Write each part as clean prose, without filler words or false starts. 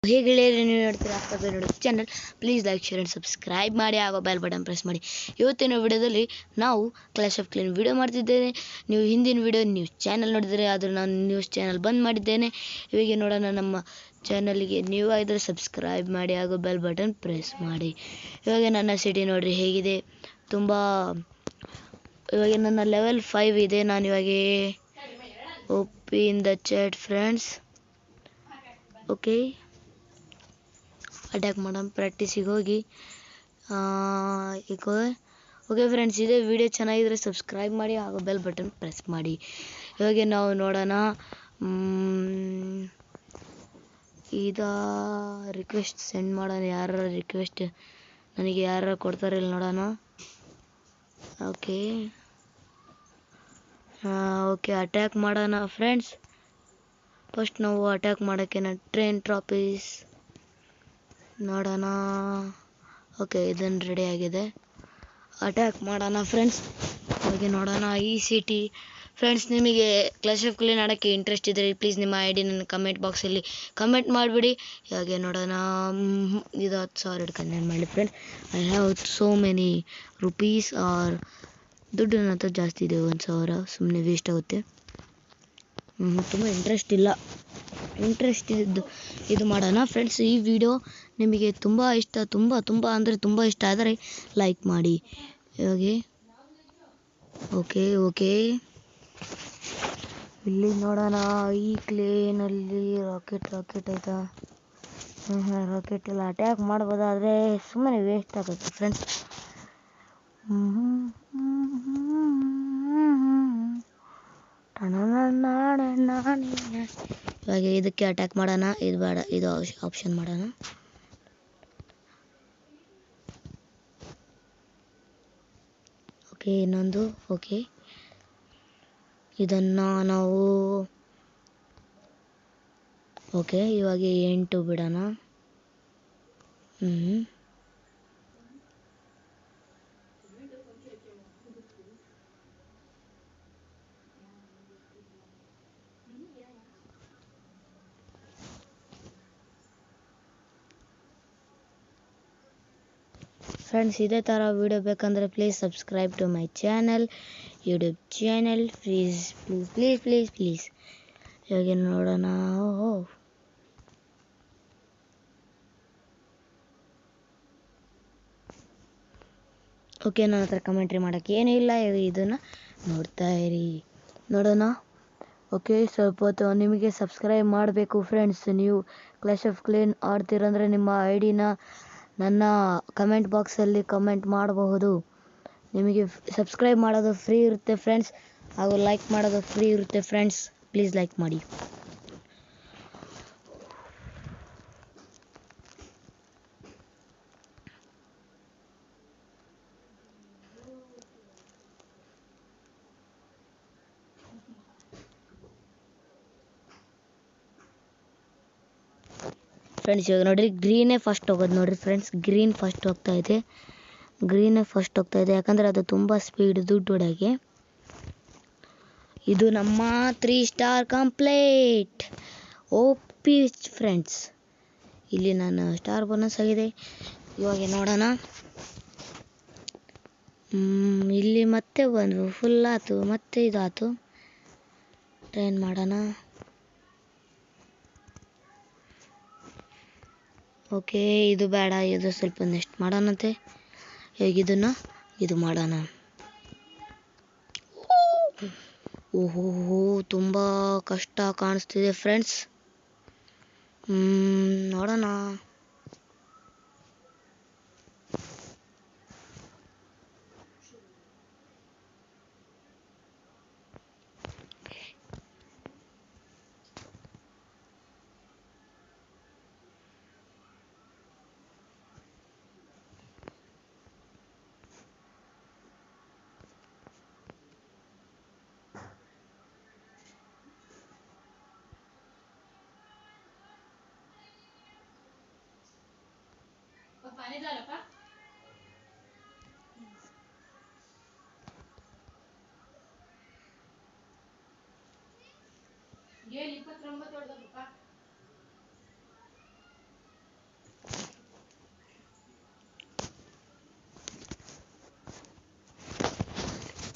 ಹೇಗೆ ಗೆಳೆಯರೇ, ನೀವು ನೋಡ್ತೀರಾ ಅಕ್ಕ ನೋಡೋದು channel. Please like, share and subscribe ಮಾಡಿ, ಆಗೋ ಬೆಲ್ ಬಟನ್ ಪ್ರೆಸ್ ಮಾಡಿ. ಇವತ್ತಿನ ವಿಡಿಯೋದಲ್ಲಿ ನಾವು ಕ್ಲಾಶ್ ಆಫ್ ಕ್ಲೇನ್ ವಿಡಿಯೋ ಮಾಡ್ತಿದ್ದೇನೆ. ನೀವು ಹಿಂದಿನ ವಿಡಿಯೋ ನ್ಯೂಸ್ ಚಾನಲ್ ನೋಡಿದರೆ, ಆದರೂ ನಾನು ನ್ಯೂಸ್ ಚಾನಲ್ ಬಂದ್ ಮಾಡಿದ್ದೇನೆ. ಇವಾಗ ನೋಡೋಣ, ನಮ್ಮ ಚಾನಲ್ಗೆ ನೀವು ಆಗಿದ್ರೆ ಸಬ್ಸ್ಕ್ರೈಬ್ ಮಾಡಿ, ಆಗೋ ಬೆಲ್ ಬಟನ್ ಪ್ರೆಸ್ ಮಾಡಿ. ಇವಾಗ ನನ್ನ ಸಿಟಿ ನೋಡ್ರಿ ಹೇಗಿದೆ, ತುಂಬ. ಇವಾಗ ನನ್ನ ಲೆವೆಲ್ 5 ಇದೆ. ನಾನು ಇವಾಗ open the chat friends. Okay, attack ಮಾಡೋಣ. ಪ್ರಾಕ್ಟೀಸಿಗೆ ಹೋಗಿ ಈಗ ಓಕೆ ಫ್ರೆಂಡ್ಸ್, ಇದೇ ವಿಡಿಯೋ ಚೆನ್ನಾಗಿದ್ರೆ ಸಬ್ಸ್ಕ್ರೈಬ್ ಮಾಡಿ, ಹಾಗೂ ಬೆಲ್ ಬಟನ್ ಪ್ರೆಸ್ ಮಾಡಿ. ಇವಾಗ ನಾವು ನೋಡೋಣ, ಇದು ರಿಕ್ವೆಸ್ಟ್ ಸೆಂಡ್ ಮಾಡೋಣ. ಯಾರ ರಿಕ್ವೆಸ್ಟ್ ನನಗೆ ಯಾರು ಕೊಡ್ತಾರೆ ಇಲ್ಲಿ ನೋಡೋಣ. ಓಕೆ ಓಕೆ, ಅಟ್ಯಾಕ್ ಮಾಡೋಣ ಫ್ರೆಂಡ್ಸ್. ಫಸ್ಟ್ ನಾವು ಅಟ್ಯಾಕ್ ಮಾಡೋಕ್ಕೆ ಟ್ರೈನ್ ಟ್ರಾಪೀಸ್ ನೋಡೋಣ. ಓಕೆ, ಇದನ್ನು ರೆಡಿ ಆಗಿದೆ. ಅಟ್ಯಾಕ್ ಮಾಡೋಣ ಫ್ರೆಂಡ್ಸ್. ಹಾಗೆ ನೋಡೋಣ ಈ ಸಿಟಿ. ಫ್ರೆಂಡ್ಸ್, ನಿಮಗೆ ಕ್ಲಾಶ್ ಆಫ್ ಕ್ಲೇನ್ ಆಡೋಕ್ಕೆ ಇಂಟ್ರೆಸ್ಟ್ ಇದ್ದರೆ ಪ್ಲೀಸ್ ನಿಮ್ಮ ID ನನ್ನ ಕಮೆಂಟ್ ಬಾಕ್ಸಲ್ಲಿ ಕಮೆಂಟ್ ಮಾಡಿಬಿಡಿ. ಹಾಗೆ ನೋಡೋಣ, ಇದು 10,000 ಇಟ್ಕೊಂಡು ಮಾಡಿ friends. I have so many rupees. ಆರ್ ದುಡ್ಡು ನನ್ನ ಹತ್ರ ಜಾಸ್ತಿ ಇದೆ, 1,000 ಸುಮ್ಮನೆ ವೇಸ್ಟ್ ಆಗುತ್ತೆ. ತುಂಬ ಇಂಟ್ರೆಸ್ಟ್ ಇಲ್ಲ. ಇಂಟ್ರೆಸ್ಟ್ ಇದ್ದು ಇದು ಮಾಡೋಣ ಫ್ರೆಂಡ್ಸ್. ಈ ವಿಡಿಯೋ ನಿಮಗೆ ತುಂಬ ಇಷ್ಟ, ತುಂಬ ಅಂದರೆ ತುಂಬ ಇಷ್ಟ ಆದರೆ ಲೈಕ್ ಮಾಡಿ. ಇವಾಗೆ ಓಕೆ ಇಲ್ಲಿ ನೋಡೋಣ. ಈ ಕ್ಲೇನಲ್ಲಿ ರಾಕೆಟ್ ಆಯ್ತಾ? ರಾಕೆಟ್ ಎಲ್ಲ ಅಟ್ಯಾಕ್ ಮಾಡ್ಬೋದು, ಆದರೆ ಸುಮ್ಮನೆ ವೇಸ್ಟ್ ಆಗುತ್ತೆ ಫ್ರೆಂಡ್ಸ್. ಇವಾಗ ಇದಕ್ಕೆ ಅಟ್ಯಾಕ್ ಮಾಡೋಣ. ಇದು ಬೇಡ, ಇದು ಆಪ್ಷನ್ ಮಾಡೋಣ. ಓಕೆ, ಇನ್ನೊಂದು. ಓಕೆ, ಇದನ್ನು ನಾವು ಓಕೆ ಇವಾಗ 8 ಬಿಡೋಣ. ಫ್ರೆಂಡ್ಸ್, ಇದೇ ಥರ ವಿಡಿಯೋ ಬೇಕಂದರೆ please subscribe to my channel, YouTube channel. Please. ಇವಾಗ ನೋಡೋಣ. ಓಕೆ, ನನ್ನ ಹತ್ರ ಕಮೆಂಟ್ರಿ ಮಾಡೋಕ್ಕೆ ಏನೂ ಇಲ್ಲ. ಇದನ್ನು ನೋಡ್ತಾ ಇರಿ, ನೋಡೋಣ. ಓಕೆ, ಸ್ವಲ್ಪ ಹೊತ್ತು ನಿಮಗೆ ಸಬ್ಸ್ಕ್ರೈಬ್ ಮಾಡಬೇಕು ಫ್ರೆಂಡ್ಸ್. ನೀವು ಕ್ಲಾಶ್ ಆಫ್ ಕ್ಲೇನ್ ಆಡ್ತೀರಂದರೆ ನಿಮ್ಮ ID-ನ ನನ್ನ ಕಮೆಂಟ್ ಬಾಕ್ಸಲ್ಲಿ ಕಮೆಂಟ್ ಮಾಡಬಹುದು. ನಿಮಗೆ ಸಬ್ಸ್ಕ್ರೈಬ್ ಮಾಡೋದು ಫ್ರೀ ಇರುತ್ತೆ ಫ್ರೆಂಡ್ಸ್, ಹಾಗೂ ಲೈಕ್ ಮಾಡೋದು ಫ್ರೀ ಇರುತ್ತೆ ಫ್ರೆಂಡ್ಸ್. ಪ್ಲೀಸ್ ಲೈಕ್ ಮಾಡಿ. ಫ್ರೆಂಡ್ಸ್, ಇವಾಗ ನೋಡಿರಿ, ಗ್ರೀನೇ ಫಸ್ಟ್ ಹೋಗೋದು ನೋಡಿರಿ ಫ್ರೆಂಡ್ಸ್. ಗ್ರೀನ್ ಫಸ್ಟ್ ಹೋಗ್ತಾ ಇದೆ. ಯಾಕಂದರೆ ಅದು ತುಂಬ ಸ್ಪೀಡ್ ದುಡ್ಡು ಹೊಡೆಯೋಕ್ಕೆ. ಇದು ನಮ್ಮ 3 ಸ್ಟಾರ್ ಕಂಪ್ಲೀಟ್. OP friends. ಇಲ್ಲಿ ನಾನು ಸ್ಟಾರ್ ಬೋನಸ್ ಆಗಿದೆ. ಇವಾಗ ನೋಡೋಣ, ಇಲ್ಲಿ ಮತ್ತೆ ಬಂದು ಫುಲ್ ಆಯ್ತು, ಮತ್ತೆ ಇದಾಯ್ತು. ಟ್ರೈನ್ ಮಾಡೋಣ. ಓಕೆ, ಇದು ಬೇಡ, ಇದು ಸ್ವಲ್ಪ ನೆಕ್ಸ್ಟ್ ಮಾಡೋಣಂತೆ. ಹೇಗಿದನ್ನು ಇದು ಮಾಡೋಣ. ಓಹೋ, ತುಂಬ ಕಷ್ಟ ಕಾಣಿಸ್ತಿದೆ ಫ್ರೆಂಡ್ಸ್. ನೋಡೋಣ.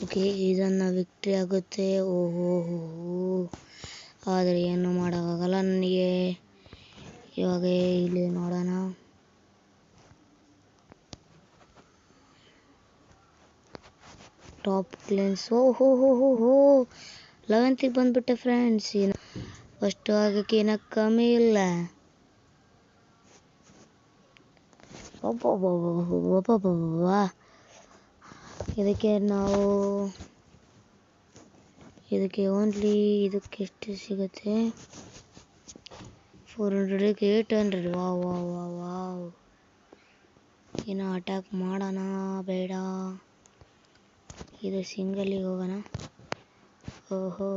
ಓಕೆ, ಇದನ್ನು ವಿಕ್ಟ್ರಿ ಆಗುತ್ತೆ. ಓಹೋ, ಆದರೆ ಏನು ಮಾಡೋಕ್ಕಾಗಲ್ಲ ನನಗೆ. ಇವಾಗ ಇಲ್ಲಿ ನೋಡೋಣ. Top cleanse. ಓಹೋ 11th ಬಂದ್ಬಿಟ್ಟೆ ಫ್ರೆಂಡ್ಸ್. ಫಸ್ಟ್ ಆಗಕ್ಕೆ ಏನೋ ಕಮ್ಮಿ ಇಲ್ಲ. ಇದಕ್ಕೆ ಓನ್ಲಿ ಇದಕ್ಕೆ ಎಷ್ಟು ಸಿಗುತ್ತೆ? 400ಕ್ಕೆ 800. ವಾವ್. ಏನೋ ಅಟ್ಯಾಕ್ ಮಾಡೋಣ ಬೇಡ? ಇದು ಸಿಂಗಲಿಗೆ ಹೋಗೋಣ. ಓಹೋ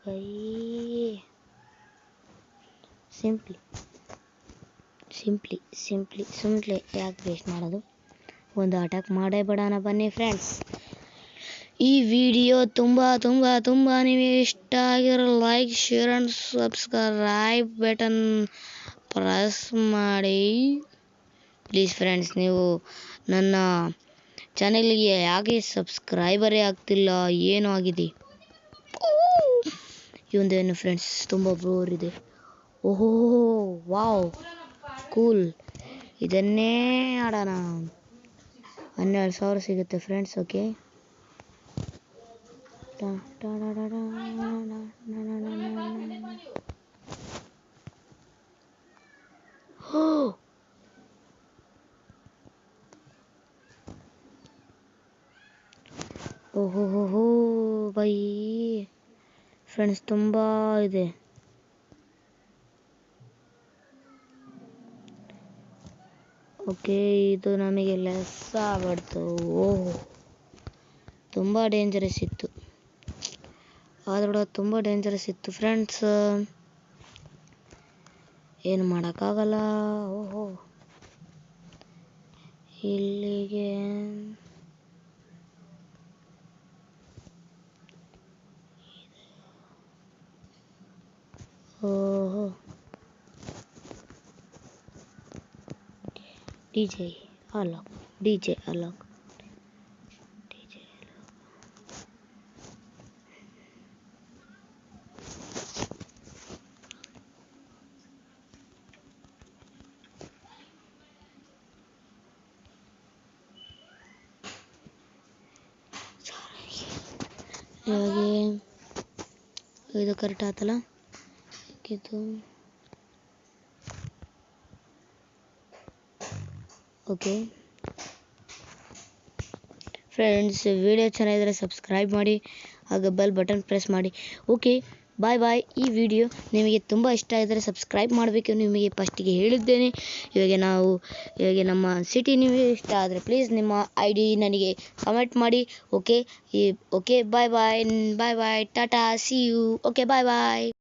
ಬೈ ಸಿಂಪ್ಲಿ ಯಾಕೆ ವೇಸ್ಟ್ ಮಾಡೋದು? ಒಂದು ಅಟ್ಯಾಕ್ ಮಾಡೇ ಬಿಡೋಣ ಬನ್ನಿ ಫ್ರೆಂಡ್ಸ್. ಈ ವಿಡಿಯೋ ತುಂಬ ನಿಮಗೆ ಇಷ್ಟ ಆಗಿರೋ like, share and subscribe button press ಮಾಡಿ ಪ್ಲೀಸ್ ಫ್ರೆಂಡ್ಸ್. ನೀವು ನನ್ನ ಚಾನೆಲ್ಗೆ ಯಾಕೆ ಸಬ್ಸ್ಕ್ರೈಬರೇ ಆಗ್ತಿಲ್ಲ? ಏನೂ ಆಗಿದೆ? ಇವಂದೇನು ಫ್ರೆಂಡ್ಸ್ ತುಂಬ ಬೋರ್ ಇದೆ. ಓಹೋ ವಾವ್ ಕೂಲ್. ಇದನ್ನೇ ಆಡೋಣ. 12,000 ಸಿಗುತ್ತೆ ಫ್ರೆಂಡ್ಸ್. ಓಕೆ, ಓಹೋ ಬೈ ಫ್ರೆಂಡ್ಸ್ ತುಂಬ ಇದೆ. ಓಕೆ, ಇದು ನಮಗೆ ಲೆಸ್ ಆಗ್ಬಿಡ್ತು. ಓಹ್ ತುಂಬ ಡೇಂಜರಸ್ ಇತ್ತು. ಆದ್ರೂ ತುಂಬ ಡೇಂಜರಸ್ ಇತ್ತು ಫ್ರೆಂಡ್ಸ್. ಏನು ಮಾಡೋಕ್ಕಾಗಲ್ಲ. ಓಹೋ ಇಲ್ಲಿಗೆ ಓಹೋ ಡಿಜೆ ಅಲಾಕ್. ಇವಾಗ ಇದು ಕರೆಕ್ಟ್ ಆತಲ್ಲ. ಇದು ಓಕೆ ಫ್ರೆಂಡ್ಸ್, ವಿಡಿಯೋ ಚೆನ್ನಾಗಿದ್ರೆ ಸಬ್ಸ್ಕ್ರೈಬ್ ಮಾಡಿ, ಹಾಗೆ ಬೆಲ್ ಬಟನ್ ಪ್ರೆಸ್ ಮಾಡಿ. ಓಕೆ, ಬಾಯ್. ಈ ವಿಡಿಯೋ ನಿಮಗೆ ತುಂಬ ಇಷ್ಟ ಆಗಿದ್ರೆ ಸಬ್ಸ್ಕ್ರೈಬ್ ಮಾಡಬೇಕು. ನಿಮಗೆ ಫಸ್ಟಿಗೆ ಹೇಳಿದ್ದೇನೆ. ಇವಾಗ ನಮ್ಮ ಸಿಟಿ ನಿಮಗೆ ಇಷ್ಟ ಆದರೆ ಪ್ಲೀಸ್ ನಿಮ್ಮ ID ನನಗೆ ಕಮೆಂಟ್ ಮಾಡಿ. Okay bye. ಟಾಟಾ, ಸಿ ಯು. Okay bye.